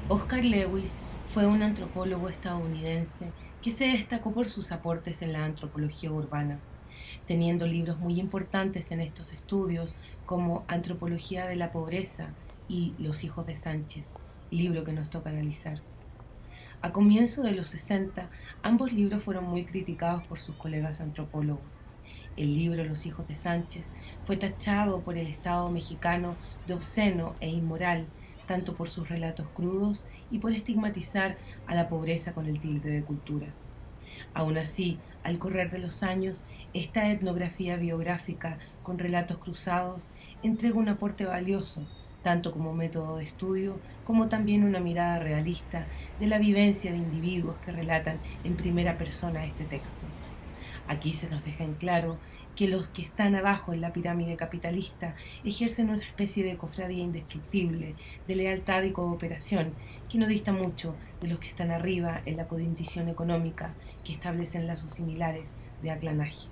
Oscar Lewis fue un antropólogo estadounidense que se destacó por sus aportes en la antropología urbana, teniendo libros muy importantes en estos estudios como Antropología de la Pobreza y Los hijos de Sánchez, libro que nos toca analizar. A comienzos de los 60, ambos libros fueron muy criticados por sus colegas antropólogos. El libro Los hijos de Sánchez fue tachado por el Estado mexicano de obsceno e inmoral, tanto por sus relatos crudos y por estigmatizar a la pobreza con el tilde de cultura. Aún así, al correr de los años, esta etnografía biográfica con relatos cruzados entrega un aporte valioso, tanto como método de estudio como también una mirada realista de la vivencia de individuos que relatan en primera persona este texto. Aquí se nos deja en claro que los que están abajo en la pirámide capitalista ejercen una especie de cofradía indestructible, de lealtad y cooperación, que no dista mucho de los que están arriba en la condición económica, que establecen lazos similares de aclanaje.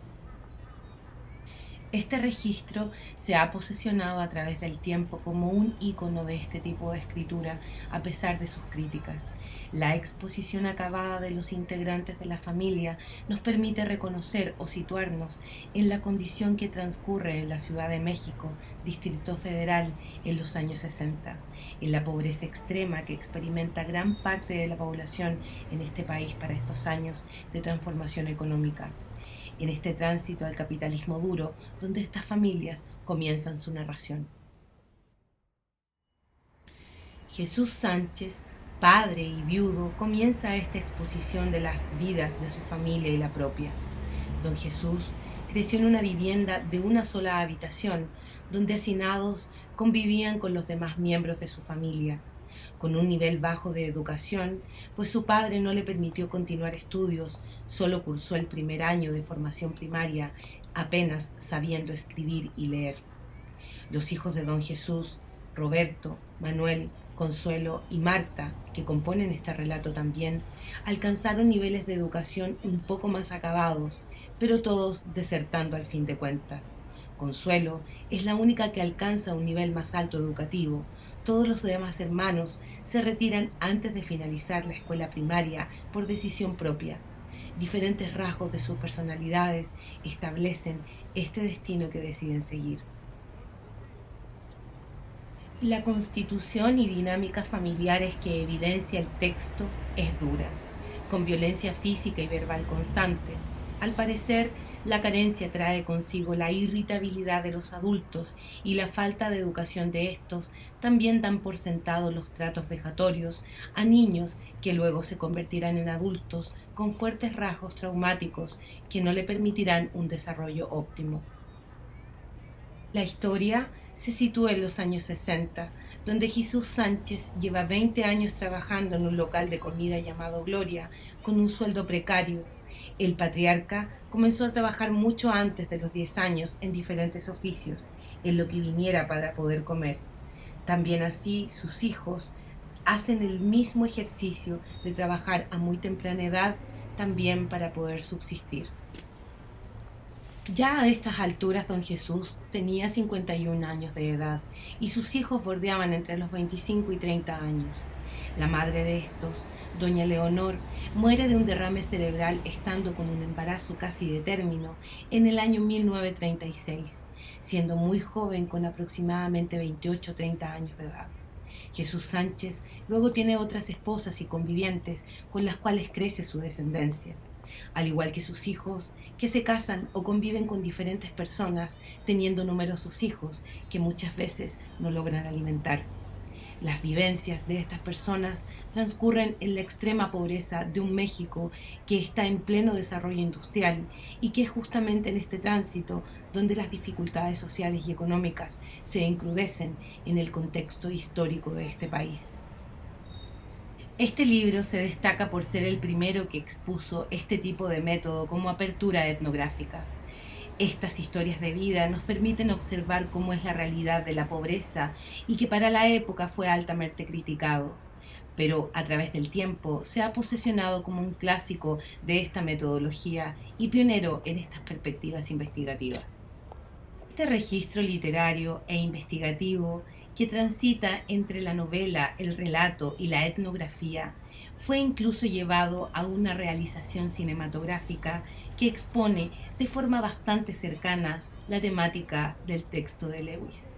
Este registro se ha posesionado a través del tiempo como un ícono de este tipo de escritura, a pesar de sus críticas. La exposición acabada de los integrantes de la familia nos permite reconocer o situarnos en la condición que transcurre en la Ciudad de México, Distrito Federal, en los años 60, en la pobreza extrema que experimenta gran parte de la población en este país para estos años de transformación económica, en este tránsito al capitalismo duro, donde estas familias comienzan su narración. Jesús Sánchez, padre y viudo, comienza esta exposición de las vidas de su familia y la propia. Don Jesús creció en una vivienda de una sola habitación, donde hacinados convivían con los demás miembros de su familia, con un nivel bajo de educación, pues su padre no le permitió continuar estudios, solo cursó el primer año de formación primaria, apenas sabiendo escribir y leer. Los hijos de don Jesús, Roberto, Manuel, Consuelo y Marta, que componen este relato también, alcanzaron niveles de educación un poco más acabados, pero todos desertando al fin de cuentas. Consuelo es la única que alcanza un nivel más alto educativo. Todos los demás hermanos se retiran antes de finalizar la escuela primaria por decisión propia. Diferentes rasgos de sus personalidades establecen este destino que deciden seguir. La constitución y dinámicas familiares que evidencia el texto es dura, con violencia física y verbal constante. Al parecer, la carencia trae consigo la irritabilidad de los adultos y la falta de educación de estos también dan por sentado los tratos vejatorios a niños que luego se convertirán en adultos con fuertes rasgos traumáticos que no le permitirán un desarrollo óptimo. La historia se sitúa en los años 60, donde Jesús Sánchez lleva 20 años trabajando en un local de comida llamado Gloria, con un sueldo precario. El patriarca comenzó a trabajar mucho antes de los 10 años en diferentes oficios, en lo que viniera para poder comer. También así sus hijos hacen el mismo ejercicio de trabajar a muy temprana edad, también para poder subsistir. Ya a estas alturas don Jesús tenía 51 años de edad y sus hijos bordeaban entre los 25 y 30 años. La madre de estos, doña Leonor, muere de un derrame cerebral estando con un embarazo casi de término en el año 1936, siendo muy joven con aproximadamente 28 o 30 años de edad. Jesús Sánchez luego tiene otras esposas y convivientes con las cuales crece su descendencia, al igual que sus hijos, que se casan o conviven con diferentes personas, teniendo numerosos hijos que muchas veces no logran alimentar. Las vivencias de estas personas transcurren en la extrema pobreza de un México que está en pleno desarrollo industrial y que es justamente en este tránsito donde las dificultades sociales y económicas se encrudecen en el contexto histórico de este país. Este libro se destaca por ser el primero que expuso este tipo de método como apertura etnográfica. Estas historias de vida nos permiten observar cómo es la realidad de la pobreza y que para la época fue altamente criticado, pero a través del tiempo se ha posesionado como un clásico de esta metodología y pionero en estas perspectivas investigativas. Este registro literario e investigativo que transita entre la novela, el relato y la etnografía, fue incluso llevado a una realización cinematográfica que expone de forma bastante cercana la temática del texto de Lewis.